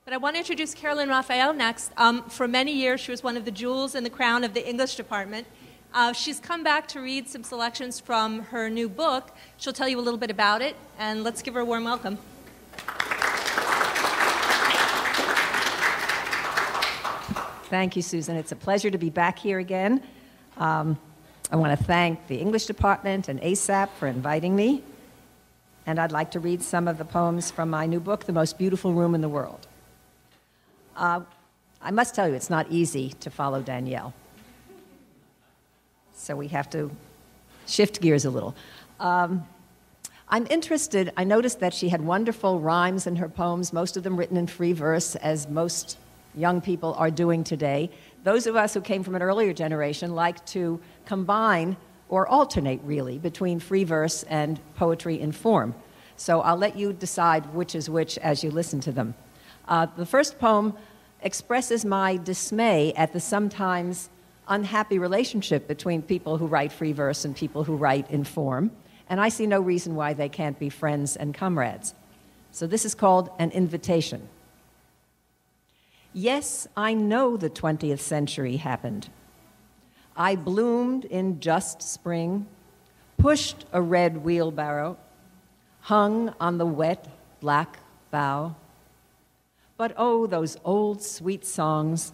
But I want to introduce Carolyn Raphael next. For many years, she was one of the jewels in the crown of the English department. She's come back to read some selections from her new book. She'll tell you a little bit about it, and let's give her a warm welcome. Thank you, Susan. It's a pleasure to be back here again. I want to thank the English department and ASAP for inviting me. And I'd like to read some of the poems from my new book, The Most Beautiful Room in the World. I must tell you, it's not easy to follow Danielle. So we have to shift gears a little. I'm interested, I noticed that she had wonderful rhymes in her poems, most of them written in free verse, as most young people are doing today. Those of us who came from an earlier generation like to combine or alternate, really, between free verse and poetry in form. So I'll let you decide which is which as you listen to them. The first poem expresses my dismay at the sometimes unhappy relationship between people who write free verse and people who write in form, and I see no reason why they can't be friends and comrades. So this is called An Invitation. Yes, I know the 20th century happened. I bloomed in just spring, pushed a red wheelbarrow, hung on the wet black bough. But oh, those old sweet songs,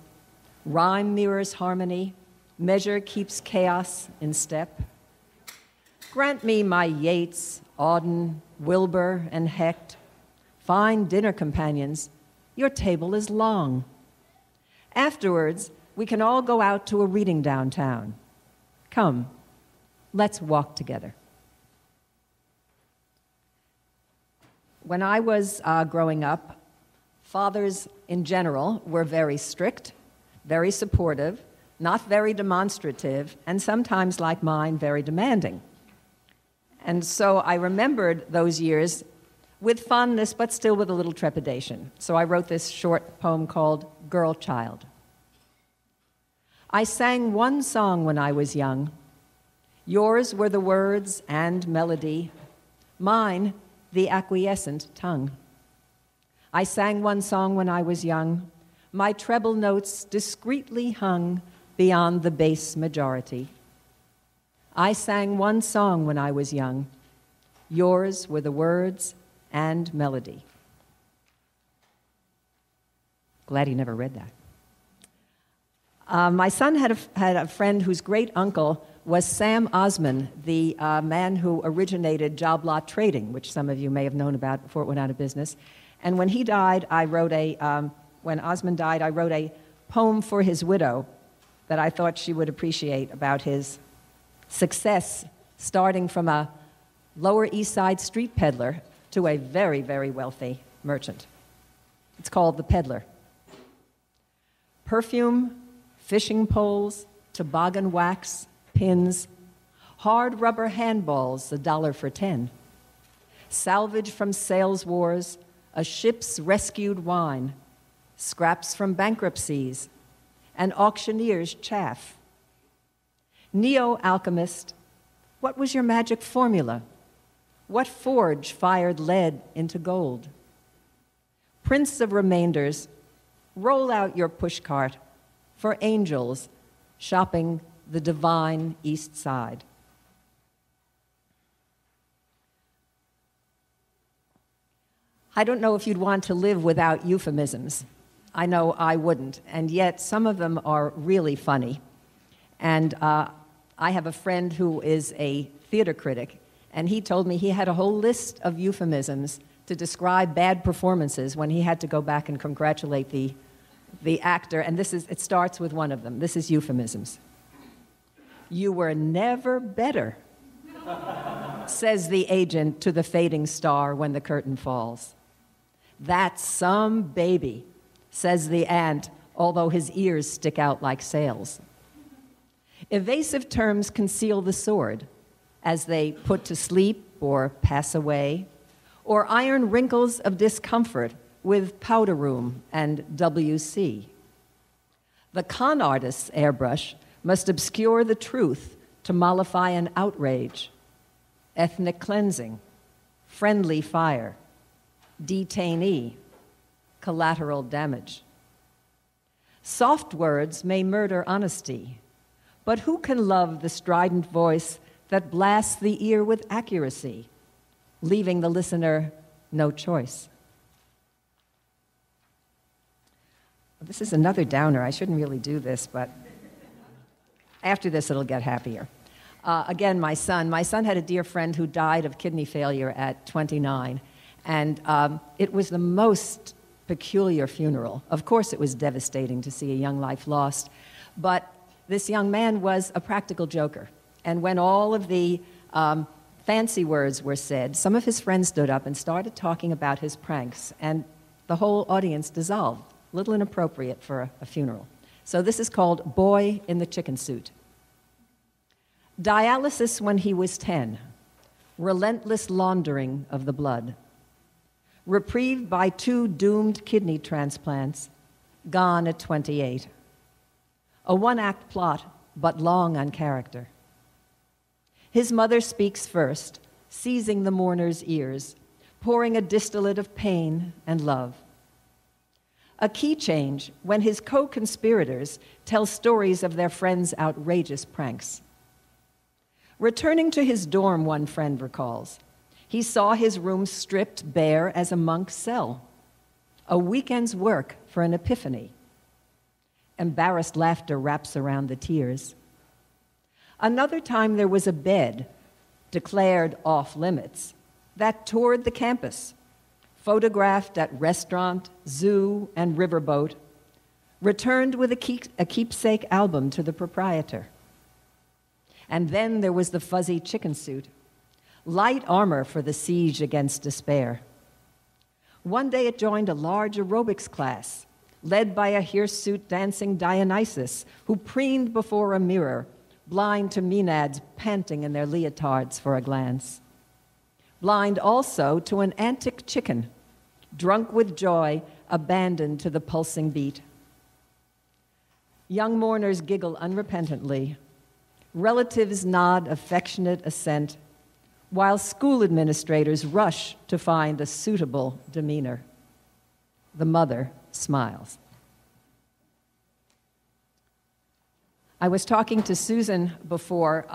rhyme mirrors harmony, measure keeps chaos in step. Grant me my Yeats, Auden, Wilbur, and Hecht, fine dinner companions. Your table is long. Afterwards, we can all go out to a reading downtown. Come, let's walk together. When I was growing up, fathers in general were very strict, very supportive, not very demonstrative, and sometimes, like mine, very demanding. And so I remembered those years with fondness, but still with a little trepidation. So I wrote this short poem called Girl Child. I sang one song when I was young. Yours were the words and melody, mine the acquiescent tongue. I sang one song when I was young. My treble notes discreetly hung beyond the bass majority. I sang one song when I was young. Yours were the words and melody. Glad he never read that. My son had a friend whose great uncle was Sam Osman, the man who originated job lot trading, which some of you may have known about before it went out of business. And when he died, when Osman died, I wrote a poem for his widow that I thought she would appreciate about his success, starting from a Lower East Side street peddler to a very, very wealthy merchant. It's called The Peddler. Perfume, fishing poles, toboggan wax, pins, hard rubber handballs, $1 for 10. Salvage from sales wars, a ship's rescued wine, scraps from bankruptcies, and auctioneer's chaff. Neo-alchemist, what was your magic formula? What forge fired lead into gold? Prince of remainders, roll out your pushcart for angels shopping the divine East Side. I don't know if you'd want to live without euphemisms. I know I wouldn't, and yet some of them are really funny. And I have a friend who is a theater critic, and he told me he had a whole list of euphemisms to describe bad performances when he had to go back and congratulate the actor, and it starts with one of them. This is euphemisms. You were never better, says the agent to the fading star when the curtain falls. That's some baby, says the ant, although his ears stick out like sails. Evasive terms conceal the sword as they put to sleep or pass away, or iron wrinkles of discomfort with powder room and WC. The con artist's airbrush must obscure the truth to mollify an outrage. Ethnic cleansing, friendly fire, detainee, collateral damage. Soft words may murder honesty, but who can love the strident voice that blasts the ear with accuracy, leaving the listener no choice? This is another downer. I shouldn't really do this, but after this it'll get happier. Again, my son had a dear friend who died of kidney failure at 29, and it was the most peculiar funeral. Of course, it was devastating to see a young life lost, but this young man was a practical joker. And when all of the fancy words were said, some of his friends stood up and started talking about his pranks, and the whole audience dissolved. A little inappropriate for a funeral. So this is called Boy in the Chicken Suit. Dialysis when he was 10, relentless laundering of the blood. Reprieved by 2 doomed kidney transplants, gone at 28. A one-act plot, but long on character. His mother speaks first, seizing the mourner's ears, pouring a distillate of pain and love. A key change when his co-conspirators tell stories of their friends' outrageous pranks. Returning to his dorm, one friend recalls, he saw his room stripped bare as a monk's cell. A weekend's work for an epiphany. Embarrassed laughter wraps around the tears. Another time there was a bed, declared off limits, that toured the campus, photographed at restaurant, zoo, and riverboat, returned with a keepsake album to the proprietor. And then there was the fuzzy chicken suit, light armor for the siege against despair. One day it joined a large aerobics class, led by a hirsute dancing Dionysus, who preened before a mirror, blind to maenads panting in their leotards for a glance. Blind also to an antic chicken, drunk with joy, abandoned to the pulsing beat. Young mourners giggle unrepentantly. Relatives nod affectionate assent, while school administrators rush to find a suitable demeanor. The mother smiles. I was talking to Susan before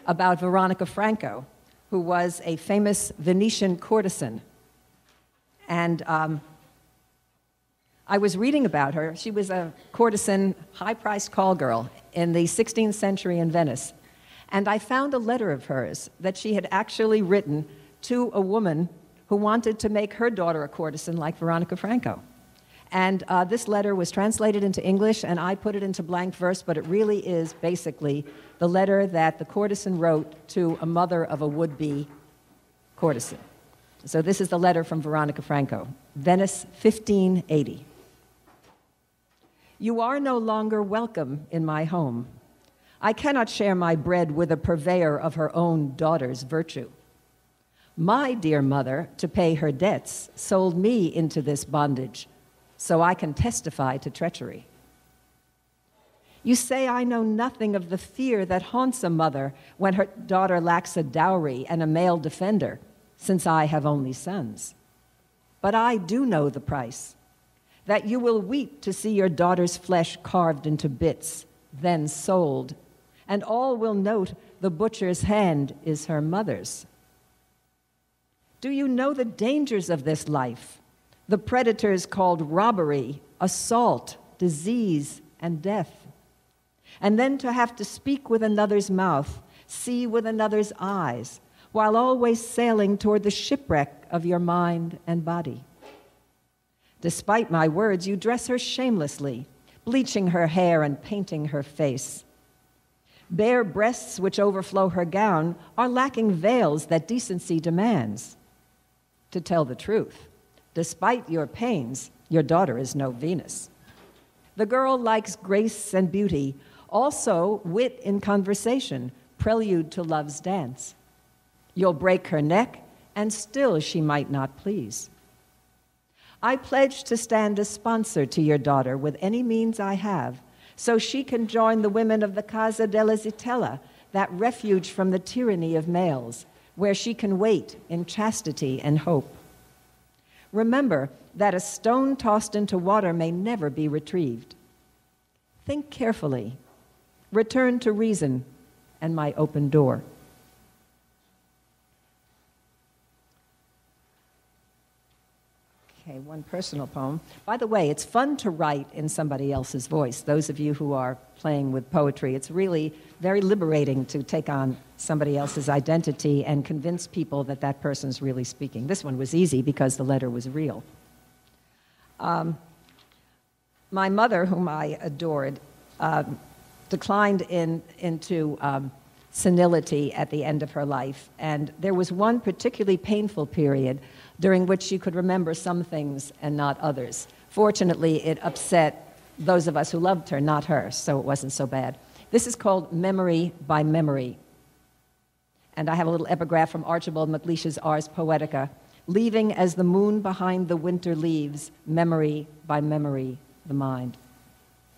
about Veronica Franco, who was a famous Venetian courtesan. And I was reading about her. She was a courtesan, high-priced call girl in the 16th century in Venice. And I found a letter of hers that she had actually written to a woman who wanted to make her daughter a courtesan like Veronica Franco. And this letter was translated into English, and I put it into blank verse, but it really is basically the letter that the courtesan wrote to a mother of a would-be courtesan. So this is the letter from Veronica Franco, Venice, 1580. You are no longer welcome in my home. I cannot share my bread with a purveyor of her own daughter's virtue. My dear mother, to pay her debts, sold me into this bondage, so I can testify to treachery. You say I know nothing of the fear that haunts a mother when her daughter lacks a dowry and a male defender, since I have only sons. But I do know the price, that you will weep to see your daughter's flesh carved into bits, then sold, and all will note the butcher's hand is her mother's. Do you know the dangers of this life? The predators called robbery, assault, disease, and death. And then to have to speak with another's mouth, see with another's eyes, while always sailing toward the shipwreck of your mind and body. Despite my words, you dress her shamelessly, bleaching her hair and painting her face. Bare breasts which overflow her gown are lacking veils that decency demands. To tell the truth, despite your pains, your daughter is no Venus. The girl likes grace and beauty, also wit in conversation, prelude to love's dance. You'll break her neck, and still she might not please. I pledge to stand as sponsor to your daughter with any means I have, so she can join the women of the Casa della Zitella, that refuge from the tyranny of males, where she can wait in chastity and hope. Remember that a stone tossed into water may never be retrieved. Think carefully. Return to reason and my open door. Okay, one personal poem. By the way, it's fun to write in somebody else's voice. Those of you who are playing with poetry, it's really very liberating to take on somebody else's identity and convince people that that person's really speaking. This one was easy because the letter was real. My mother, whom I adored, declined into senility at the end of her life, and there was one particularly painful period during which she could remember some things and not others. Fortunately, it upset those of us who loved her, not her, so it wasn't so bad. This is called Memory by Memory. And I have a little epigraph from Archibald MacLeish's Ars Poetica. Leaving as the moon behind the winter leaves, memory by memory, the mind.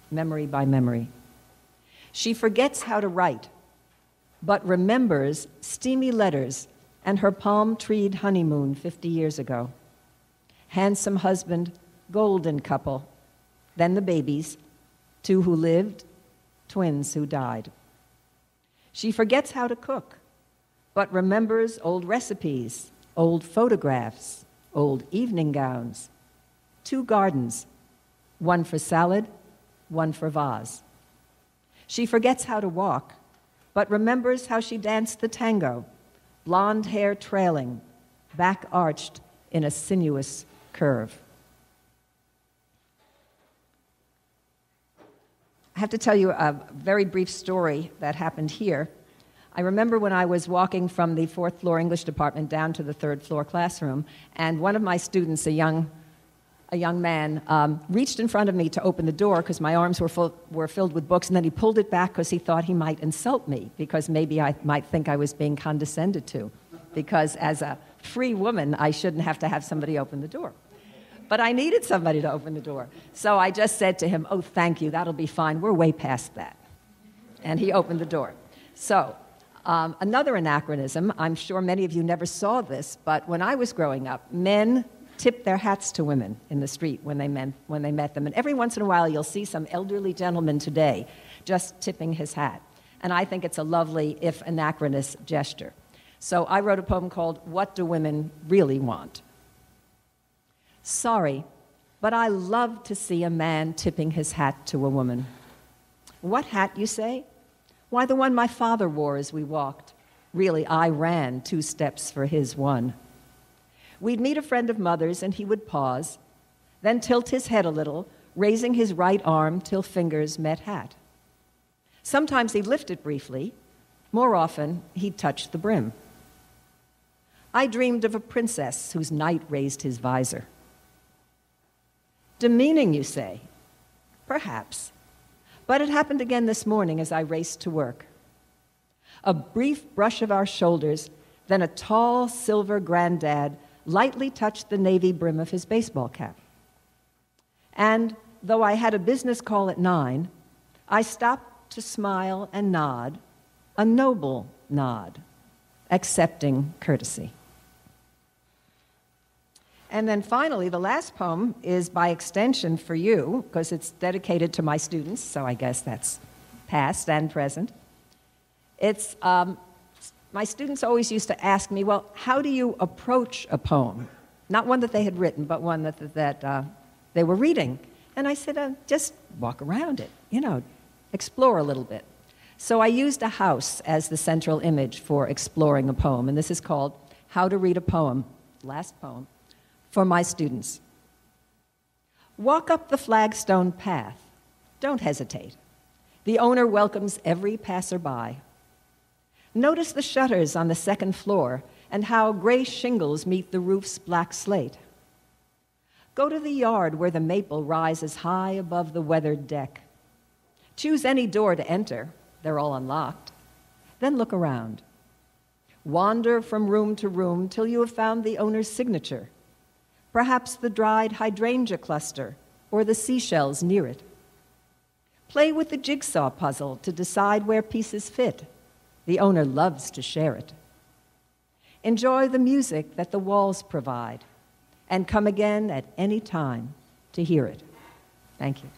Memory by memory. She forgets how to write, but remembers steamy letters and her palm-treed honeymoon 50 years ago. Handsome husband, golden couple, then the babies, 2 who lived, twins who died. She forgets how to cook, but remembers old recipes, old photographs, old evening gowns, 2 gardens, one for salad, one for vase. She forgets how to walk, but remembers how she danced the tango, blonde hair trailing, back arched in a sinuous curve. I have to tell you a very brief story that happened here. I remember when I was walking from the 4th floor English department down to the 3rd floor classroom, and one of my students, a young man, reached in front of me to open the door because my arms were filled with books, and then he pulled it back because he thought he might insult me, because maybe I might think I was being condescended to, because as a free woman, I shouldn't have to have somebody open the door. But I needed somebody to open the door. So I just said to him, "Oh, thank you, that'll be fine. We're way past that." And he opened the door. So another anachronism, I'm sure many of you never saw this, but when I was growing up, men tipped their hats to women in the street when they met them. And every once in a while, you'll see some elderly gentleman today just tipping his hat. And I think it's a lovely, if anachronous, gesture. So I wrote a poem called What Do Women Really Want? Sorry, but I love to see a man tipping his hat to a woman. What hat, you say? Why, the one my father wore as we walked. Really, I ran 2 steps for his one. We'd meet a friend of mother's, and he would pause, then tilt his head a little, raising his right arm till fingers met hat. Sometimes he'd lift it briefly. More often, he'd touch the brim. I dreamed of a princess whose knight raised his visor. Demeaning, you say? Perhaps. But it happened again this morning as I raced to work. A brief brush of our shoulders, then a tall silver granddad lightly touched the navy brim of his baseball cap. And though I had a business call at 9, I stopped to smile and nod, a noble nod, accepting courtesy. And then finally, the last poem is by extension for you, because it's dedicated to my students, so I guess that's past and present. It's my students always used to ask me, well, how do you approach a poem? Not one that they had written, but one that they were reading. And I said, just walk around it, explore a little bit. So I used a house as the central image for exploring a poem, and this is called How to Read a Poem, last poem, for my students. Walk up the flagstone path. Don't hesitate. The owner welcomes every passerby. Notice the shutters on the 2nd floor and how gray shingles meet the roof's black slate. Go to the yard where the maple rises high above the weathered deck. Choose any door to enter. They're all unlocked. Then look around. Wander from room to room till you have found the owner's signature, perhaps the dried hydrangea cluster or the seashells near it. Play with the jigsaw puzzle to decide where pieces fit. The owner loves to share it. Enjoy the music that the walls provide, and come again at any time to hear it. Thank you.